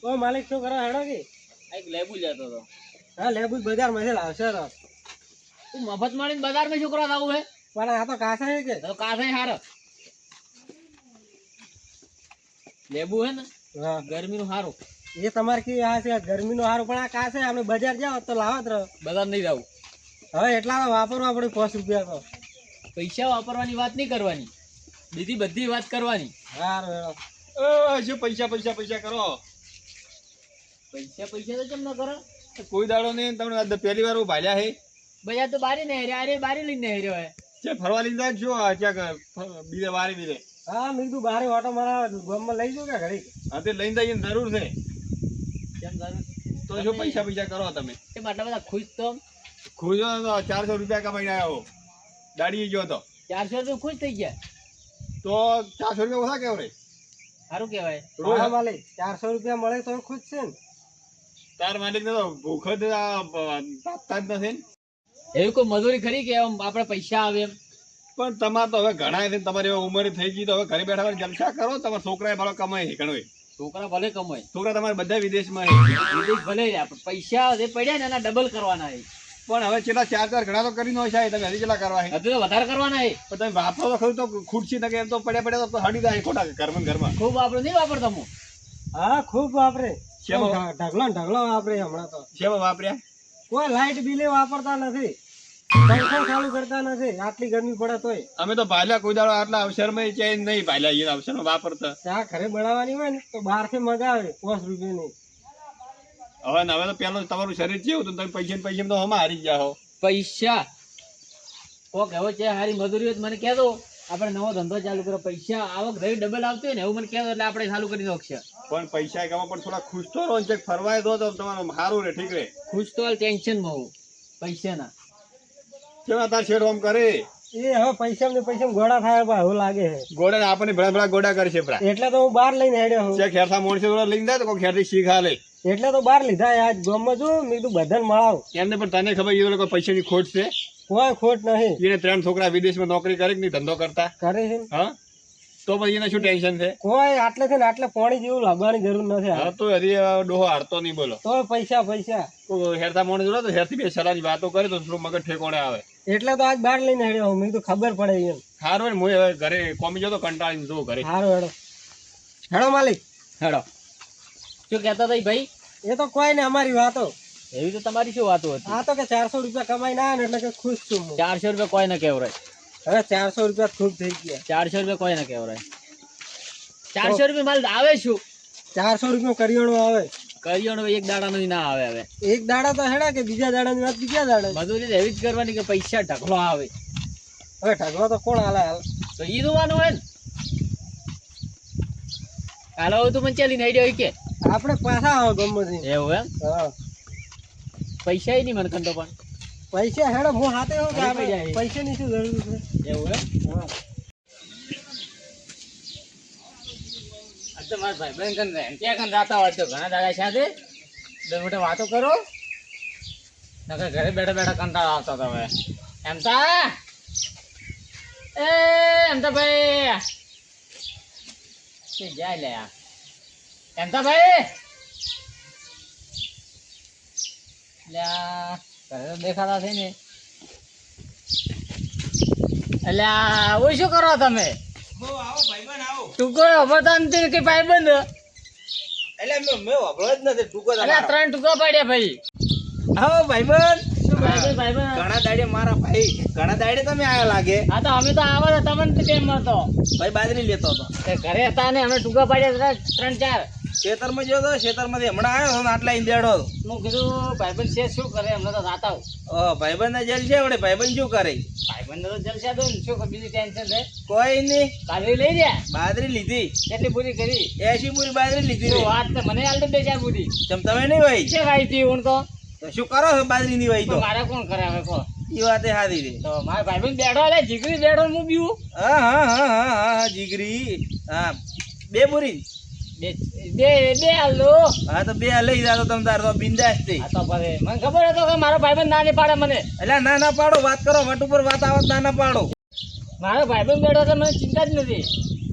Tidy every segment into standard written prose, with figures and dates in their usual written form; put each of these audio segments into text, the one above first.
ઓ માલિક શું કરો હેડો કે એક લેબુ લેતો હતો. હા લેબુ બજાર માં લાવશે તો તું મફત મળીને બજારમાં શું કરવા આવું હે? પણ આ તો કાસા છે કે તો કાસે હારો લેબુ હે ને હા ગરમીનું હારું. એ તમારે કે આ છે ગરમીનું સારું પણ આ કાસે આપણે બજાર જાવ તો લાવો જ રહો. બજાર નહીં જવું. હવે એટલા તો વાપરવા આપણે 5 રૂપિયા તો પૈસા વાપરવાની વાત નહીં કરવાની, બીજી બધી વાત કરવાની. હારું હેડો શું પૈસા પૈસા પૈસા કરો? પૈસા પૈસા તો કેમ ન કરો? કોઈ દાડો નહીં. તમને પહેલી વાર હું ભાલ્યા હે. બજાર તો બારી નહીં હેર્યો, અરે બારી લઈને હેર્યો હે. છે ફરવા લઈને જાય શું ક્યાંક બીજે વારે બીજે? હા મેં કીધું બારે ઓટો મારા ગામમાં લઈ જાઉં કે ઘડી હા તે લઈને જઈએ જરૂર છે. કેમ જરૂર? તો શું પૈસા પૈસા કરો તમે? કેમ આટલા બધા ખુશ તો? ખુશ હતો તો 400 રૂપિયા કમાઈને આવ્યો. દાડી ગયો તો 400 રૂપિયા ખુશ થઈ ગયા. તો 400 રૂપિયા ઓછા કેવ રે? સારું કહેવાય. હા માલિક 400 રૂપિયા મળે તો ખુશ છે ને. તાર માલિક ને તો ભૂખ જ તાપતા જ નથી ને. એવી કોઈ મજૂરી ખરી કે આમ આપણે પૈસા આવે એમ? પણ તમારે તો હવે ઘણા છે, તમારી હવે ઉંમર થઈ ગઈ તો હવે ઘરે બેઠા બેઠા જલસા કરો. તમારા છોકરા ભાલો કમાય ઘણો. છોકરા ભલે કમાય, છોકરા તમારે બધા વિદેશમાં વિદેશ ભલે રહ્યા, પણ પૈસા જે પડ્યા ને એના ડબલ કરવાના છે. પણ હવે છેલ્લા 4 ઘણા તો કરી નો છે. તમે હજી કેટલા કરવા છે? હજુ તો વધારે કરવાના છે. પણ તમે વાપરો તો ખરું તો ખુરશી નકે એમ તો પડ્યા પડ્યા તો હડી જાય ખોટા ઘરમાં ને ઘરમાં. ખૂબ વાપરો નહીં વાપરતા હું. હા ખૂબ વાપરે શેમાં? ઢગલો ને ઢગલો વાપરે હમણાં તો શેમાં વાપર્યા? કોઈ લાઈટ બિલે વાપરતા નથી, પંખો ચાલુ કરતા નથી, આટલી ગરમી પડે તોય. અમે તો ભાલ્યા કોઈ દાડો આટલા અવસરમાં ચેન્જ નહીં ભાલ્યા. એ અવસરમાં વાપરતા. ચા ઘરે બનાવવાની હોય ને તો બહાર થી મગાવે 5 રૂપિયાની. હવે ને હવે તો પેલું તમારું શરીર કેવું હતું? તમે પૈસા પૈસા તો હમણાં હારી ગયા હો. પૈસા કોક એવો છે હારી મજૂરી હોય તો મને કહેતો, આપણે નવો ધંધો ચાલુ કરો. પૈસા આવક દઈ ડબલ આવતી હોય ને એવું મને કહેતો, એટલે આપણે ચાલુ કરી નાખશે. પણ પૈસા કમા પણ થોડા ખુશ તો રહો ને. ચેક ફરવાય દો તો તમારું સારું રે. ઠીક રે. ખુશ તો ટેન્શનમાં હોઉં પૈસાના. કેવા તાર શેર હોમ કરે? એ હવે પૈસા ગોળા થાય પણ એવું લાગે છે ગોડા આપણને ભલા ભલા ગોડા કરે છે ભલા. એટલે તો હું બહાર લઈને હેડ્યો હું. ચેક હેરસા મોણસે લઈને જાય તો કોઈ ખેરથી શીખા લે. એટલે તો બહાર લીધા આજ ગામમાં જો મેં કીધું બધાને મળાવ. એમને પણ તને ખબર એ લોકો પૈસાની ખોટ છે. કોઈ ખોટ નહીં. એને 3 છોકરા વિદેશમાં નોકરી કરે કે નહીં ધંધો કરતા? કરે છે ને. હા તો પછી એને શું ટેન્શન છે? કોઈ આટલે છે ને આટલે પાણી જેવું લાગવાની જરૂર નથી. હા તો હજી ડોહો હારતો નહીં બોલો. તો પૈસા કોઈ હેરતા મોણ જોડે તો હેરથી બે સલાહની વાતો કરે તો થોડું મગજ ઠેકોણે આવે. એટલે તો આજ બહાર લઈને હેડ્યો હું. મેં કીધું ખબર પડે એમ. સારું ને હું હવે ઘરે કોમી જતો કંટાળીને જો ઘરે. સારું હેડો હેડો માલિક. હેડો. શું કહેતા હતા ભાઈ? એ તો કોઈ ને અમારી વાતો. એવી તો તમારી શું વાતો હતી? આ તો કે 400 રૂપિયા કમાઈ ના ને એટલે કે ખુશ છું હું. 400 રૂપિયા કોઈ ના કહેવરાય. હવે 400 રૂપિયા ખૂબ થઈ ગયા. 400 રૂપિયા કોઈ ના કહેવરાય. 400 રૂપિયા માલ આવે શું? 400 રૂપિયા કરિયાણું આવે. કરિયાણું એક દાડાનો ના આવે. હવે એક દાડા તો હેડા કે બીજા દાડાની વાત બીજા દાડે. મજૂરી એવી જ કરવાની કે પૈસા ઢગલો આવે. હવે ઢગલો તો કોણ હાલે હાલ. તો ઈ જોવાનું હોય ને. હાલો તું મને ચાલીને આઈડિયા હોય કે આપણે પાછા આવો ગમત. એવું એમ? હા પૈસા નહીં મને કંટો પણ. પૈસા હેડો હું હાથે હોઉં કે ઘરે આપણે પડી જાય. પૈસાની શું જરૂર છે. એવું એમ? હા તો મારા ભાઈ બહેન કન ત્યાં કન જાતા હોય તો ઘણા દાડા સાથે 10 મિનિટ વાતો કરો. નકર ઘરે બેઠા બેઠા કંટાળો આવતો હતો. હવે એમ તા એમ તો ભાઈ જાય લે એમ તો ભાઈ ઘરે તો દેખાતા છે ને. અલ્યા ઓય શું કરો તમે? આવો ભાઈબંધ આવો. ટૂંકો અભરતા નથી કે ભાઈબંધ? એટલે મેં વાપરો જ નથી ટૂંકો. અલ્યા 3 ટૂંકા પાડ્યા ભાઈ. આવો ભાઈબંધ. શું ભાઈબંધ? ઘણા દાડે મારા ભાઈ ઘણા દાડે તમે આયા લાગે. હા તો અમે તો આવા હતા, તમને કેમ હતો? ભાઈ બાજરી લેતો હતો. તે ઘરે હતા ને અમે ટૂંકા પાડ્યા 3-4. ખેતરમાં ગયો તો. ખેતરમાંથી હમણાં આવ્યો ને આટલા ઈંદેડો. હું કીધું ભાઈબંધ છે શું કરે? હમણાં તો જાતા હું. ભાઈબંધ ના જેલ છે વડે. ભાઈબંધ શું કરે? ભાઈબંધ તો જલસા દો ને. શું બીજી ટેન્શન છે? કોઈ નહીં. કાલરી લઈ રહ્યા. બાજરી લીધી. કેટલી પૂરી કરી? 80 પૂરી બાજરી લીધી. શું વાત છે? મને હાલ તો 2-4 પૂરી ચમ તમે નહીં ભાઈ છે ભાઈ થી હું તો. તો શું કરો છો બાજરી ની ભાઈ? તો મારે કોણ કરે હવે કહો? એ વાતે હારી રે. તો મારા ભાઈબંધ બેઠો એટલે જીગરી બેઠો હું પીવું. હા હા હા હા હા જીગરી. હા 2 પૂરી. બે હાલો. હા તો 2 લઈ જાતો તમ તાર તો બિંદાસ થઈ. આ તો ભલે મને ખબર હતો કે મારો ભાઈબંધ ના નહીં પાડે મને. એટલે ના ના પાડો. વાત કરો વટ ઉપર વાત આવત ના ના પાડો. મારો ભાઈબંધ બેઠો એટલે મને ચિંતા જ નથી.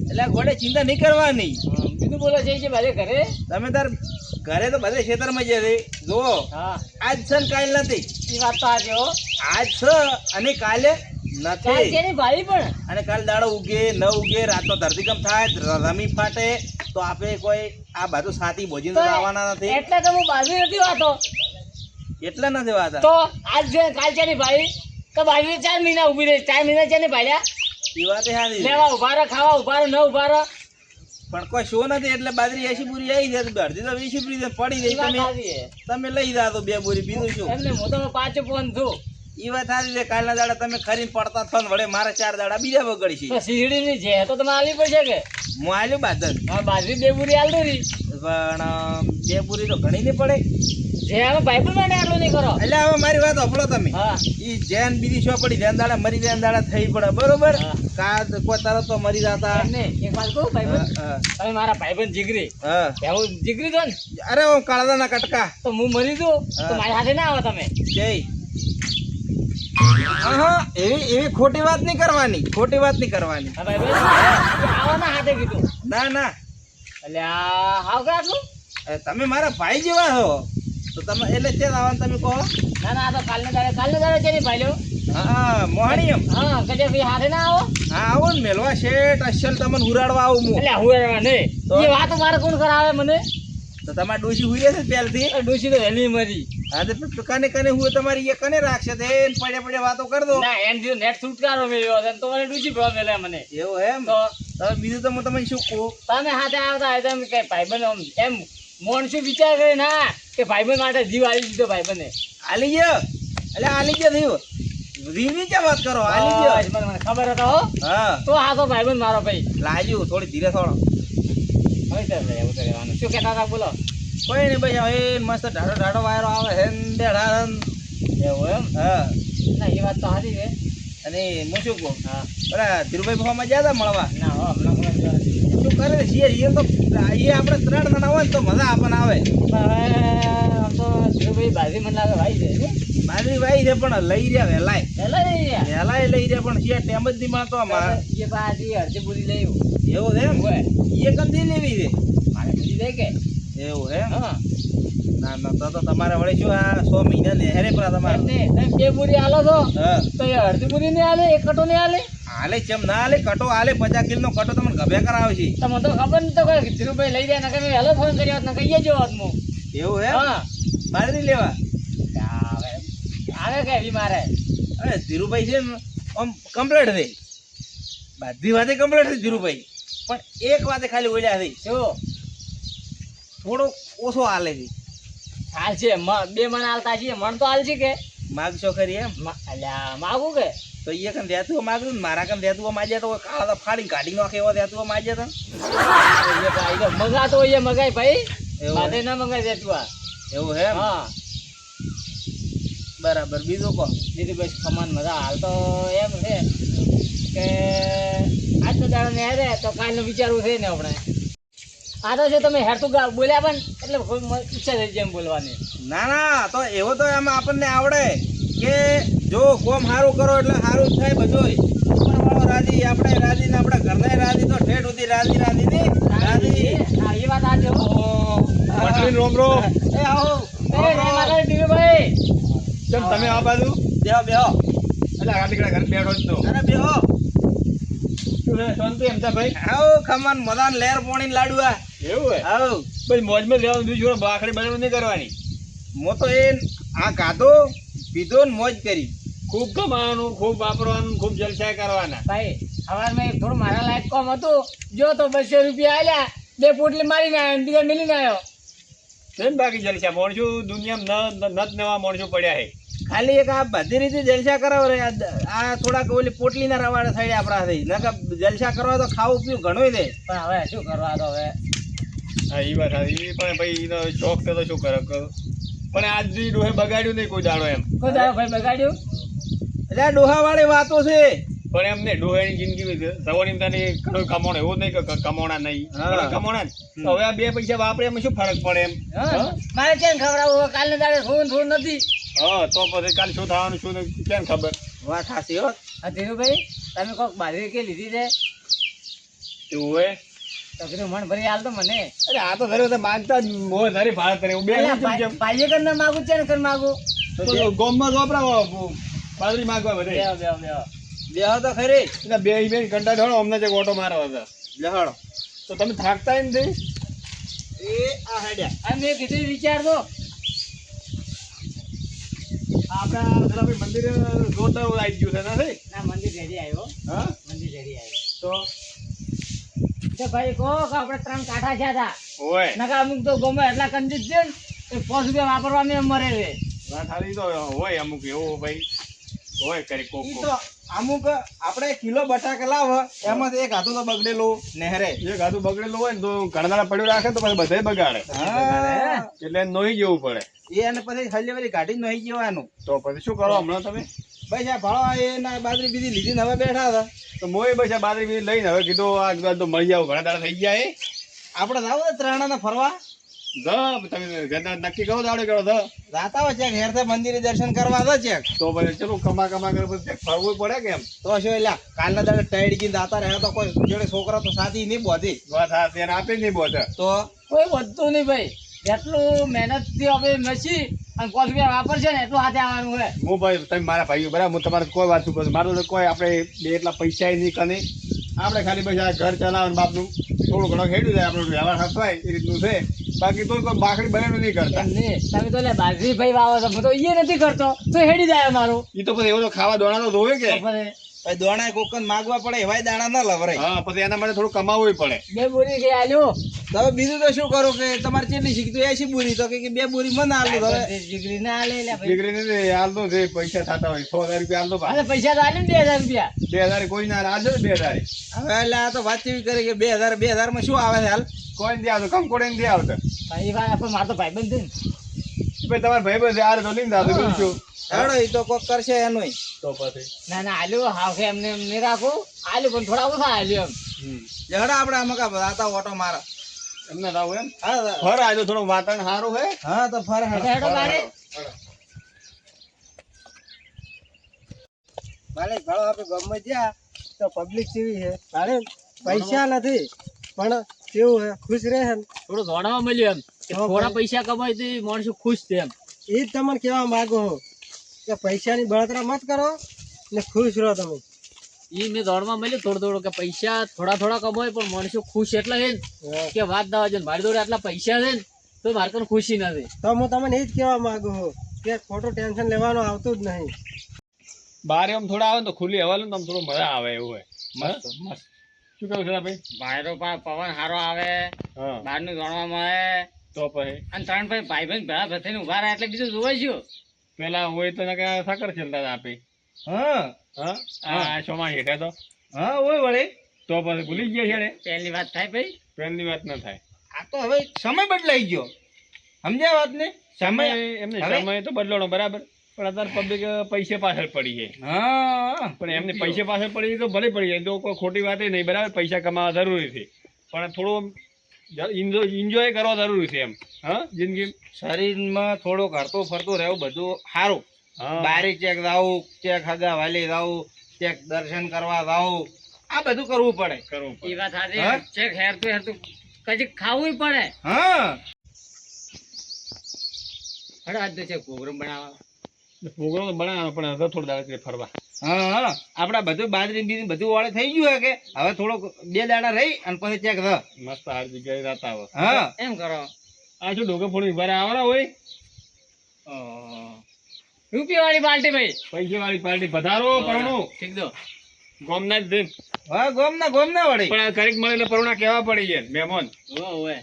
એટલે ગોડે ચિંતા નહીં કરવાની. બીજું ઊંધું બોલો છે જે બધે ઘરે તમે તાર ઘરે તો બધે ખેતરમાં જ છે જો હા આજ છે ને કાલ નથી એ વાત તો આજે હો આજ છે અને કાલે કાલ નથી છે ને ભાઈ પણ અને કાલ દાડો ઉગે ન ઉગે રાતનો ધરતીકંપ થાય રમી ફાટે તો આપણે કોઈ આ બાજુ સાથી ભોજીને આવવાના નથી એટલે તો હું બાજુ નથી વાતો એટલે નથી વાત તો આજ છે કાલ છે ને ભાઈ તો બાજુ 4 મહિના ઊભી રહી 4 મહિના છે ને ભાઈ એ વાત સાચી છે. લેવા ઉભા રહો ખાવા ઉભા રહો ન ઉભા રહો પણ કોઈ શો નથી એટલે બાજરી 80 પૂરી આવી જાય તો અડધી તો 20 પૂરી પડી એ જાય વાત તમે સાચી છે. તમે લઈ જા તો 2 પૂરી બીજું શું એમને હું તો 5 ફોન છું એ વાત સાચી છે કાલના દાડા તમે ખરીને પડતા થો ને વળે મારે 4 દાડા બીજા બગડી છે તો શીરડીની છે તો તમે આલી પડશે કે હું આલ્યું બાદન હા બાજરી 2 પૂરી આલ દો રી પણ 2 પૂરી તો ઘણી નહીં પડે જે હવે ભાઈ પણ માટે આટલું નહીં કરો એટલે હવે મારી વાત સાંભળો તમે હા ઈ જેન બીજી શો પડી જેન દાડા મરી જેન દાડા થઈ પડે બરોબર હા. કાદ કોઈ તરત તો મરી જાતા એમને એક વાત કહું ભાઈબંધ હા, તમે મારા ભાઈબંધ જીગરી હા. એવું જીગરી છો ને અરે હું કાળાના કટકા તો હું મરી દઉં તો હા. મારી સાથે ના આવો તમે જય હા એવી ખોટી વાત નહીં કરવાની ખોટી વાત નહીં કરવાની હા ભાઈબંધ આવો ના હાથે કીધું ના ના એટલે આ હાવ કે આટલું તમે મારા ભાઈ જેવા છો તો તમે એટલે છે આવવાનું તમે કહો ના ના આ તો કાલને દાડે છે ને ભાઈ લ્યો હા મોહણી એમ હા કજે ભાઈ હાથે ના આવો હા આવો ને મેલવા શેઠ અસલ તમને હુરાડવા આવું હું એટલે હું એવા નહીં તો? એ વાતો મારે કોણ કરાવે મને તો તમારે ડોશી હુઈ રહેશે પહેલથી ડોસી તો વહેલી મરી હા તો કને કને હું તમારી એ કને રાખશે તે પડ્યા પડ્યા વાતો કરી દો ના એન જો નેટ છુટકારો મેળ્યો છે તો મને ડોસી ભાવ મેલે મને એવું એમ તો તમે બીજું તો હું તમને શું કહું તમે હાથે આવતા હોય તો એમ કે ભાઈબંધ આમ એમ મોણસું વિચાર કરે ના કે ભાઈબંધ માટે જીવ આવી દીધો ભાઈબંધે આલી ગયો એટલે આલી ગયો થયું રીની ક્યાં વાત કરો આલી ગયો બસ, મને ખબર હતો હો. હા તો આ તો ભાઈબંધ મારો ભાઈ લાજ્યું થોડી ધીરે થોડો હવે તો એવું તો રહેવાનું શું કહેતા હતા બોલો કોઈ નહીં ભાઈ હવે મસ્ત ઢાઢો ઢાઢો વાયરો આવે હે ને ઢાઢા એવું એમ હા ના એ વાત તો સારી છે અને હું શું કહું હા બરા ધીરુભાઈ ભાવમાં ગયા હતા મળવા ના હો હમણાં કોઈ જોવા નથી. શું કરે છે એ તો એ આપણે 3 જણા હોય ને તો મજા આપણને આવે પણ હવે આમ તો ધીરુભાઈ બાજી મને લાગે ભાઈ છે ને? મારી ભાઈ છે પણ લઈ રહ્યા વહેલાય પહેલા નહીં યાર. વહેલાય લઈ રહ્યા પણ છે ટેમ જ નહીં મળતો અમારે એ બાજી અડધી પૂરી લઈ એવું છે એમ હોય એ કંથી લેવી છે મારે પૂરી દે કે એવું એમ હા ના ના તો તમારે વળી શું આ 100 મહિના નેહરે પર તમારે એમને તમે 2 પૂરી આલો છો હા તો એ અડધી પૂરી નહીં આલે એક કટો નહીં આલે હાલે ચમ ના હાલે કટો હાલે 50 કિલો નો કટો તમને ગભે કરાવે છે તમને તો ખબર નહીં તો કોઈ ધીરુભાઈ લઈ જાય નકર મેં વહેલો ફોન કર્યો હોત ને કહીએ જો હોત હું એવું એમ હા બાજરી લેવા આવે આવે કે એવી મારે અરે ધીરુભાઈ છે ને આમ કમ્પ્લીટ થઈ બધી વાતે કમ્પ્લીટ થઈ ધીરુભાઈ પણ એક વાતે ખાલી ઓળ્યા થઈ શું થોડો ઓછો હાલે છે હાલ છે બે મણ હાલતા છીએ મણ તો હાલ છે કે માગશો ખરી એમ અલ્યા માગું કે તો એ કન દેતું માગું ને મારા કન દેતું માજ્યા તો કાળા તો ફાડીને કાઢી નાખે એવો દેતું માજ્યા એ ભાઈ તો મગાતો હોય એ મગાય ભાઈ એવું માથે ના મગાય દેતું આ તો એવું હે એમ? હા બરાબર બીજું કહો દીદી બસ ખમાન મજા હાલ તો એમ છે કે આજ તો દાડો ને હેરે તો કાલનું વિચારવું છે ને આપણે આ તો જો તમે હેરતું બોલ્યા પણ એટલે ખૂબ ઈચ્છા થઈ જાય એમ બોલવાની ના ના તો એવો તો એમાં આપણને આવડે કે જો કોમ સારું કરો એટલે સારું જ થાય બધું ઉપરવાળો રાજી આપણે રાજી ને આપણા ઘરના રાજી તો ઠેઠ સુધી રાજી રાજી ની રાજી હા એ વાત આજે હો. પટલીન રોમ રોમ એ આવો એ જય માતાજી ધીરુભાઈ કેમ તમે આ બાજુ બેહો બેહો એટલે આ દીકરા ઘરે બેઠો જ તો અરે બેહો શું છે શાંતિ એમ તા ભાઈ આવો ખમણ મદાન લેર પોણી લાડવા એવું હે આવો ભાઈ મોજમાં રહેવાનું બીજું છોડો બાખડી બનાવવાનું નહીં કરવાની મો તો એ આ ગાધો પીધો ને મોજ કરી ખૂબ કમાવાનું ખૂબ વાપરવાનું ખૂબ જલસા કરવાના ભાઈ સવારમાં એક થોડું મારા લાયક કામ હતું જો તો 200 રૂપિયા આલ્યા 2 પોટલી મારીને આવ્યો ને બીજા મિલીને આવ્યો છે ને બાકી જલસા માણસો દુનિયામાં નત નવા માણસો પડ્યા છે ખાલી એક આ બધી રીતે જલસા કરાવો રે આ થોડાક ઓલી પોટલીના રવાડે થઈ આપણા થઈ નકર જલસા કરવા તો ખાવું પીવું ઘણું દે પણ હવે શું કરવા તો હવે હા એ વાત સાચી એ પણ ભાઈ એનો શોખ તો શું કરે પણ આજ દી ડોહે બગાડ્યું નહીં કોઈ દાડો એમ કોઈ દાડો ભાઈ બગાડ્યું એટલે આ ડોહાવાળી વાતો છે પણ એમ ને ડોહાની જિંદગી સવારની તને ઘણું કમાણો એવું નહીં કે કમાણા નહીં હા. ઘણા કમાણા ને. તો હવે આ 2 પૈસા વાપરે એમાં શું ફરક પડે એમ હા મારે કેમ ખવડાવવું હવે કાલને દાડે થોડું નથી હા તો પછી કાલે શું થવાનું શું નહીં, કેમ ખબર વાત સાચી હો હા ધીરુભાઈ તમે કોઈક બાજરી કે લીધી છે એવું હોય તો કીધું મન ભરી હાલ તો મને અરે આ તો ધરે તો માનતા જ મોહ ધરી ભારત રે બે ભાઈએ કર ના માગું છે ને કર માગું ગોમમાં વાપરા બાજરી માંગવા બધે બેહો બેહો બેહો બેહો તો ખરી એટલે બે કંટા ઢોળો અમને જે ઓટો મારવા હતા લહડો તો તમે થાકતા નથી એ આ હેડ્યા આ મેં કીધું વિચાર દો આપણા ભાઈ મંદિર જોરદાર આવી ગયું છે નથી ના મંદિર રેડી આવ્યો હા મંદિર રેડી આવ્યો તો ભાઈ કહો કે આપણે 3 કાંઠા થયા હતા ઓય નકા અમુક તો ગમે એટલા કંજૂસ છે ને એ 5 રૂપિયા વાપરવામાં મરે છે વાત હાલી તો હોય અમુક એવું ભાઈ હોય કરી કોક ઈ તો અમુક આપણે કિલો બટાકા લાવ એમાંથી એક હાથું તો બગડેલું નહેરે એક હાથું બગડેલું હોય ને તો ઘણા પડ્યું રાખે તો પછી બધાય બગાડે હા એટલે નોઈ જવું પડે એ અને પછી હલ્લેવારી કાઢી નહીં જવાનું તો પછી શું કરો હમણાં તમે બસ આ ભાળો એના બાજરી બીજી લીધી ને હવે બેઠા હતા તો મોય બસ આ બાજરી બીજી લઈને હવે કીધું આ તો મળી જાવ ઘણા દાડા થઈ ગયા એ આપણે જાવ ત્રાણાને ફરવા તમે નક્કી કરો દાડે કરો જાતા હોય ચેક હેરથી મંદિરે દર્શન કરવા તો ચેક તો પછી ચલો કમા કરે પછી ફરવું પડે કેમ તો શું એટલે કાલના દાડે ટાઈડ ગઈ દાતા રહ્યા તો કોઈ જોડે છોકરા તો સાથી નહીં બોધી વાત હા ત્યારે આપે નહીં બોધે તો કોઈ વધતું નહીં ભાઈ એટલું મહેનત થી હવે મસી અને 5 રૂપિયા વાપરશે ને એટલું હાથે આવવાનું હોય હું ભાઈ તમે મારા ભાઈઓ બરાબર હું તમારે કોઈ વાત શું મારું તો કોઈ આપણે બે એટલા પૈસા નહીં કને આપણે ખાલી પછી આ ઘર ચલાવવાનું બાપનું થોડું ઘણું ખેડ્યું જાય આપણું વ્યવહાર હસવાય એ રીતનું છે બાકી તો કોઈ બાકડી બનેલું નહીં કરતા એમ નહીં તમે તો લે બાજરી ભાઈ વાવો છો હું તો એ નથી કરતો તો હેડી જાય મારું એ તો પછી એવો તો ખાવા દોણા તો ધોવે કે પછી ભાઈ દોણા કોકન માગવા પડે એવાય દાણા ના લવરાય હા પછી એના માટે થોડું કમાવું પડે 2 બોરી કે આલ્યો હવે બીજું તો શું કરું કે તમારે કેટલી શીખતું 80 બોરી તો કે 2 બોરી મને આલું હવે જીગરી ના આલે લે ભાઈ દીકરીને હાલ તો જે પૈસા થતા હોય 6000 રૂપિયા હાલ તો અરે પૈસા તો આલે ને 2000 રૂપિયા 2000 કોઈ ના હાલ 2000 હવે એટલે આ તો વાત એવી કરે કે 2000 માં શું આવે છે હાલ કોઈ નથી આવતો કંકોડે નથી આવતો ભાઈ ભાઈ આપણે મારો તો ભાઈબંધ છે ને ભાઈ તમારા ભાઈ બસ યાર તો લઈને આવતો બીજું શું હેડો એ તો કોક કરશે એનું તો પછી ના ના આલ્યો હાવ એમને એમ નહીં રાખો આલ્યો પણ થોડા ઓછા આલ્યો એમ હેડો આપણે આમાં કા દાતા ઓટો મારા એમને રાવ એમ હા ફર આજે થોડું વાતાવરણ સારું હે હા તો ફરે હેડો હેડો બારે મારે ભાડો આપણે ગામમાં જ્યાં તો પબ્લિક કેવી છે તારે પૈસા નથી પણ કેવું છે ખુશ રહે ને થોડું ધોળામાં મળ્યું એમ કે થોડા પૈસા કમાય તો માણસો ખુશ છે એમ એ જ તમને કહેવા માંગુ છું કે પૈસાની બળતરા મત કરો ને ખુશ રહો તમે ઈ મેં દોડમાં મળ્યું થોડું કે પૈસા થોડા કમાય પણ માણસો ખુશ એટલા છે ને કે વાત ના હોય મારી જોડે આટલા પૈસા છે ને તો મારે તો ખુશી નથી તો હું તમને એ જ કહેવા માંગુ છું કે ખોટું ટેન્શન લેવાનું આવતું જ નહીં બારે આમ થોડા આવે ને તો ખુલ્લી હવા લે ને તો આમ થોડું મજા આવે એવું હોય મસ્ત મસ્ત શું કહું છે ભાઈ બાયરો પવન સારો આવે હા બહારનું જાણવા મળે તો પછી અને 3 ભાઈ ભેળા થઈને ઉભા રહ્યા એટલે બીજું જોવાય શું પેલા હોય તો સાકર ચલતા આપે હા હા આ સોમાં હેઠે તો હા ઓય વળી તો પછી ભૂલી ગયા છે પહેલી વાત થાય ભાઈ પેનની વાત ના થાય આ તો હવે સમય બદલાઈ ગયો સમજ્યા વાત ને સમય એમને હવે? સમય તો બદલાણો બરાબર પણ અત્યારે પબ્લિક પૈસે પાછળ પડી છે હા પણ એમને પૈસે પાછળ પડી તો ભલે પડી જાય તો કોઈ ખોટી વાત નહીં બરાબર પૈસા કમાવા જરૂરી છે પણ થોડું એન્જોય કરવા જરૂરી છે એમ હા જિંદગી શરીરમાં થોડુંક હરતું ફરતું રહેવું બધું સારું હા બારી ચેક જાવું ચેક હગા વાલી જાવું ચેક દર્શન કરવા જાવું આ બધું કરવું પડે કરવું એ પડે વાત સાચી હા? ચેક હેરતું કદી ખાવું પડે હા હડો આજ તો છે પ્રોગ્રામ બનાવવા પ્રોગ્રામ તો બનાવવાનો પણ હવે થોડું દાડે ફરવા હા હા આપડા બધું બાજરી બીજરી બધું વાળે થઈ ગયું હે કે હવે થોડોક 2 દાડા રહી અને પછી ચેક ર મસ્ત હાર જગ્યાએ રાતા આવે હા એમ કરો આ શું ડોકે ફોડી ઉભા આવવાના હોય રૂપિયા વાળી બાલ્ટી ભાઈ પૈસા વાળી પાર્ટી પધારો પરણો ઠીક દો ગોમના જ દિન હા ગોમ ના વળી પણ કરીક મળે એટલે પરુણા કેવા પડી જાય મહેમાન ઓય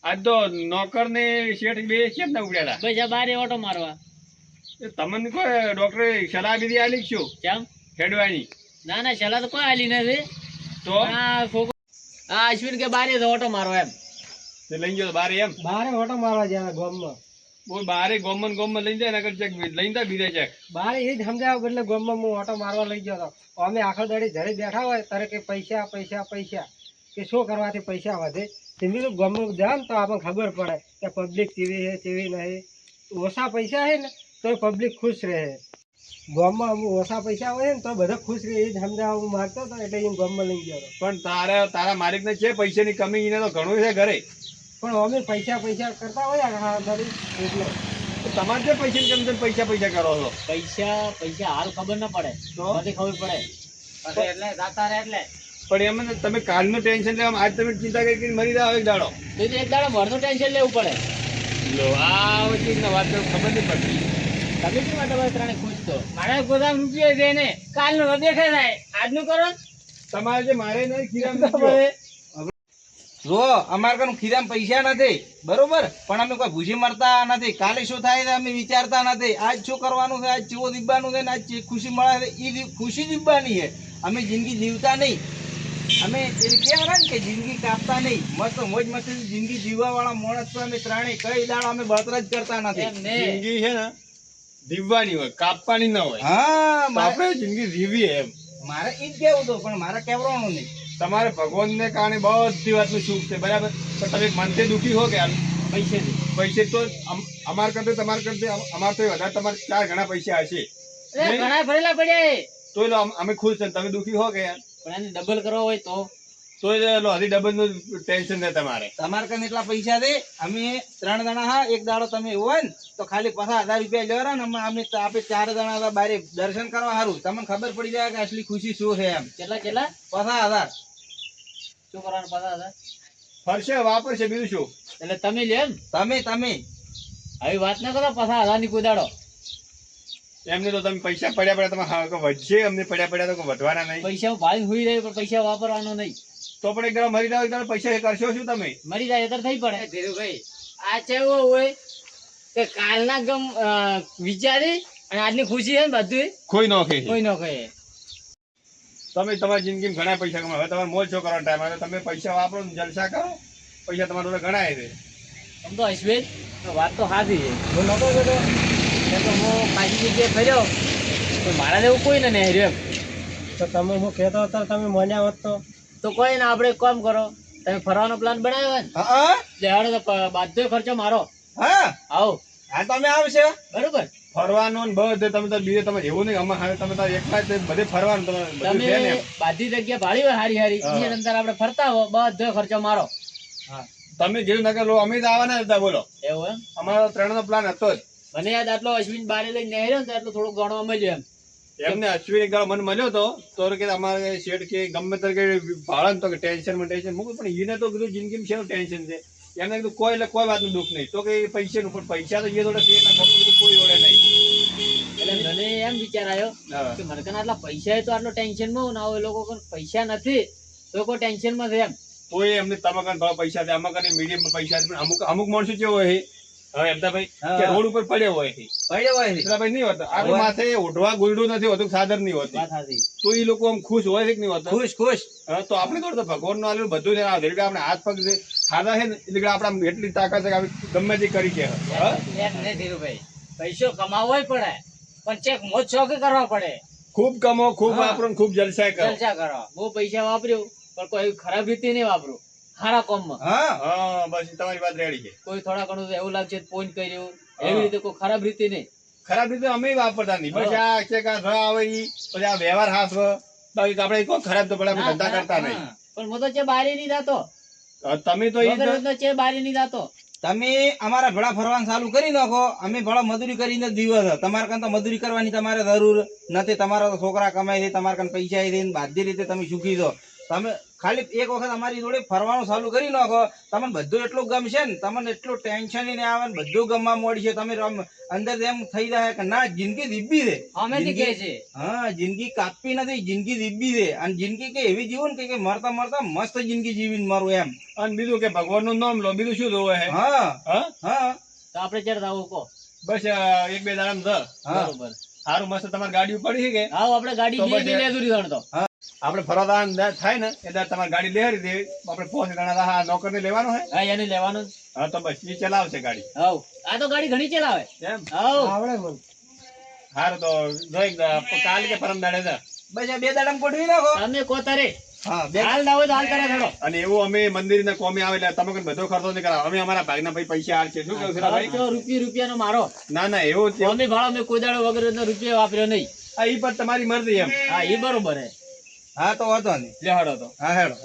આજ તો નોકર ને શેઠ બે કેમ ના ઉડ્યા ભાઈ જા બારે ઓટો મારવા હતા તમને કોઈ ડોક્ટરે સલાહ બીધી આલી જ શું કેમ ખેડવાની ના ના સલાહ તો કોઈ આલી નથી તો આ છોકરો આ અશ્વિન કે બારે તો ઓટો મારવા એમ તે લઈ ગયો બારે એમ બારે ઓટો મારવા જાય ગામમાં બોલ બારે ગોમન લઈ જાય નકર ચેક લઈ જાય બીજે ચેક બારે એ જ સમજાવ એટલે ગામમાં હું ઓટો મારવા લઈ ગયો હતો અમે આખો દાડી ઘરે બેઠા હોય ત્યારે કે પૈસા પૈસા પૈસા કે શું કરવાથી પૈસા વધે તેની તો ગામમાં જાય ને તો આપણને ખબર પડે કે પબ્લિક કેવી છે કેવી નહીં ઓછા પૈસા છે ને તો પબ્લિક ખુશ રહે ગામમાં અમુક ઓછા પૈસા હોય ને તો બધા ખુશ રહે એ જ સમજાવવા હું માગતો હતો એટલે એ ગામમાં લઈ ગયો હતો. પણ તારા માલિકને છે પૈસાની કમી, એને તો ઘણું છે ઘરે. પણ અમે પૈસા કરતા હોય હા ખરી એટલે તો તમારે જે પૈસાની કમી છે ને પૈસા કરો છો. પૈસા હારું ખબર ન પડે તો? બધી ખબર પડે પછી એટલે જાતા રહે એટલે પણ એમ તમે કાલનું ટેન્શન લેવા આજ તમે ચિંતા કરી મરી જાઓ એક દાડો. તો એક દાડો ભરનું ટેન્શન લેવું પડે. લો આ વચ્ચે વાત તો ખબર નહીં પડતી. તમે શું માટે બસ ત્રણે ખુશ તો મારા ગોદામ રૂપિયા છે ને કાલનું ન દેખાય જાય આજનું કરો ને. તમારે જે મારે નહીં ખીરામ જો અમારે કનું ખીરામ પૈસા નથી બરોબર, પણ અમે કોઈ ભૂસી મરતા નથી. કાલે શું થાય છે અમે વિચારતા નથી. આજ શું કરવાનું છે, આજ ચેવો દીવવાનું છે ને આજ ખુશી મળે છે એ ખુશી દીવવાની છે. અમે જિંદગી જીવતા નહીં. અમે પેલી કહેવાય ને કે જિંદગી કાપતા નહીં, મસ્ત મોજ મસ્તી જિંદગી જીવવા વાળા માણસ તો અમે ત્રણેય કઈ દાડો અમે બળતરા જ કરતા નથી. એમ ને જિંદગી છે ને જીવવાની હોય, કાપવાની ના હોય. હા તો આપણે જિંદગી જીવીએ એમ. મારે ઈ જ કેવું હતું, પણ મારે કહેવાનું નહીં. તમારે ભગવાનને કારણે બધી વાતનું સુખ છે બરાબર, પણ તમે મનથી દુઃખી હો કે પૈસે તો અમાર કરતે તમારે કરતે અમાર તો વધારે તમારે 4 ગણા પૈસા હશે અરે ઘણા ભરેલા પડ્યા તો લો અમે ખુશ છે. તમે દુઃખી હો કે યાર, પણ એને ડબલ કરવો હોય તો લો હજી ડબલ નું ટેન્શન છે તમારે. તમારે કને એટલા પૈસા દે, અમે 3 જણા હા એક દાડો તમે એવું હોય ને તો ખાલી 50,000 રૂપિયા લેવાના ને અમે આપણે 4 જણા હતા બારે દર્શન કરવા સારું તમને ખબર પડી જાય કે અસલી ખુશી શું છે એમ. કેટલા 50,000 શું કરવાનું 50,000 ફરશે વાપરશે બીજું શું. એટલે તમે લે એમ તમે આવી વાત ના કરો 50,000 ની કુદાડો. એમને તો તમે પૈસા પડ્યા તમે વધશે, અમને પડ્યા તો વધવાના નહીં. પૈસા ભાઈ હુઈ રહે પણ પૈસા વાપરવાનો નહીં. તો પણ એક દાડો મરી જાવ, એક દાડો પૈસા કરશો શું તમે? મરી જાય એટલે થઈ પડે. ધીરુભાઈ આ કેવું હોય કે કાલના ગમ વિચારી અને આજની ખુશી છે ને બધું કોઈ નોખે કોઈ ન કહે. તમે તમારી જિંદગીમાં ઘણા પૈસા કમાવો, હવે તમારે મોજ છો કરવાનો ટાઈમ આવે, તમે પૈસા વાપરો ને જલસા કરો, પૈસા તમારા જોડે ઘણા છે. આમ તો હસવેજ વાત તો સાચી છે. હું નતો જતો એટલે તો હું પાછી જગ્યાએ ફર્યો તો મારા જેવું કોઈ ને નહીં રહ્યો એમ. તો તમે હું કહેતો હતો તમે માન્યા હોત તો કોઈ ને આપણે એક કામ કરો, તમે ફરવાનો પ્લાન બનાવ્યો હોય ને હા દેહાડો તો બધો ખર્ચો મારો. હા આવો હા તમે આવશે બરોબર. ફરવાનું ને બધે તમે તો બીજે તમે એવું નહીં, અમે હવે તમે તો એકલા જ બધે ફરવાનું તમે બધું છે ને તમે એમ. બધી જગ્યા ભાડી હોય હારી હારી હા. એની અંદર આપણે ફરતા હો બધો ખર્ચો મારો. તમે જેવું નગર લો અમે જ આવવાના હતા બોલો. એવું એમ અમારો 3 નો પ્લાન હતો જ. મને યાદ આટલો અશ્વિન બારે લઈને નહેર્યો ને તો એટલું થોડું ગણવા મળ્યું એમ. એમને અશ્વિન એક દાડો મને મળ્યો તો કે અમારે શેઠ કે ગમે ત્યારે કે ભાડા ને તો કે ટેન્શન મૂકું, પણ એને તો કીધું જિંદગીમાં શેનું ટેન્શન છે. એમને કીધું કોઈ એટલે કોઈ વાતનું દુઃખ નહીં, તો કે પૈસાનું પણ પૈસા તો એ જોડે છે એટલે ખબર કોઈ જોડે નહીં. એટલે મને એમ વિચાર આવ્યો હા. કે મને કને આટલા પૈસા તો આટલો ટેન્શન માં ના હોય, લોકો કને પૈસા નથી તો કોઈ ટેન્શન માં છે એમ. કોઈ એમને તમાકન ભાવ પૈસા છે, અમાકન મીડિયમ પૈસા છે, પણ અમુક માણસો કેવો હોય હવે એમદાભાઈ હા. કે રોડ ઉપર પડ્યો હોય છે. પડ્યો હોય છે. પેલા ભાઈ નહીં હોતા આપણે માથે ઓઢવા ગુલડું નથી હોતું, સાદર નહીં હોતી, વાત સાચી. તો એ લોકો આમ ખુશ હોય છે કે નહીં હોતા? ખુશ હા, તો આપણે થોડું તો ભગવાન નું આલેલું બધું છે. આ ધીરે આપણે હાથ પગ છે સાદા છે ને એટલે આપણે એટલી તાકાત છે કે આપણે ગમે તે કરી કે એમ નહીં ધીરુભાઈ, પૈસો કમાવો પડે પણ ચેક મોજ શોખે કરવા પડે. ખૂબ કમો, ખૂબ હા. વાપરો ને ખૂબ જલસા કરો. જલસા કરો. બહુ પૈસા વાપર્યું પણ કોઈ ખરાબ રીતે નહીં વાપરું, સારા કામમાં. હા હા બસ તમારી વાત રેડી છે. કોઈ થોડા ઘણું એવું લાગશે પોઈન્ટ કર્યું એવી રીતે કોઈ ખરાબ રીતે નહીં. ખરાબ રીતે અમે વાપરતા નહીં. બસ આ છે કે આ આવે ઈ પછી આ વ્યવહાર હાસ બાકી આપણે કોઈ ખરાબ તો પડે આપણે ધંધા કરતા નહીં. હા. પણ હું તો ચે બારી નહીં જાતો, હવે તમે તો ઈ જ- વગર તો ચે બારી નહીં જાતો. તમે અમારા ભેળા ફરવાનું ચાલુ કરી નાખો, અમે ભેળા મજૂરી કરીને જ દિવસ તમારે કાન તો મજૂરી કરવાની તમારે જરૂર નથી. તમારા તો છોકરા કમાય છે, તમારા કાન પૈસા છે, બધી રીતે તમે સુખી છો. તમે ખાલી એક વખત અમારી જોડે ફરવાનું ચાલુ કરી નાખો, તમને બધું એટલું ગમશે ને, તમને એટલું ટેન્શન નહીં આવે ને, બધું ગમવા મળશે. તમે અંદર એમ થઈ જાય કે ના જિંદગી દીબી છે. અમેથી કહે છે હા જિંદગી કાપી નથી, જિંદગી દીબી છે. અને જિંદગી કે એવી જીવો ને કે મરતા મરતા મસ્ત જિંદગી જીવીને મરું એમ. અને બીજું કે ભગવાન નું નામ લો, બીજું શું જોવે હે? હા હા હા તો આપણે ચડતા આવું કહો. બસ એક બે દાડા ધ હા બરોબર. સારું મસ્ત તમારી ગાડી પડી છે કે આવો આપણે ગાડી તો બે પછી- લે દૂરી ધણતો. આપણે ફરવા થાય ને એટલે તમારી ગાડી લેહરી દે. આપણે 5 ગણા નોકર ને લેવાનો હે. હા એને લેવાનું જ. હા તો બસ એ ચલાવશે ગાડી હાવ આ તો ગાડી ઘણી ચલાવે. એમ. હાવ આવડે મને સારું તો જોઈ કાલે કે પરમ દાડે જા. બસ આ 2 દાડામાં ગોઠવી નાખો. તમે કો તારે હા હાલ ના હોય તો હાલ કરે હેડો. અને એવું અમે મંદિરના કોમે આવે એટલે તમે કોઈ બધો ખર્ચો નહીં કરાવો. અમે અમારા ભાગના ભાઈ પૈસા આલ છે. શું કહ્યું છે ભાઈ? ખર્ચો રૂપિયાનો મારો. ના ના એવું જ છે. અમે ભાડો મેં કોઈ દાડો વગર રૂપિયા વાપર્યો નહીં. આ ઈ પણ તમારી મરજી એમ. હા એ બરોબર હે. હા તો વાંધો નહીં. લે હેડો તો. હા હેડો.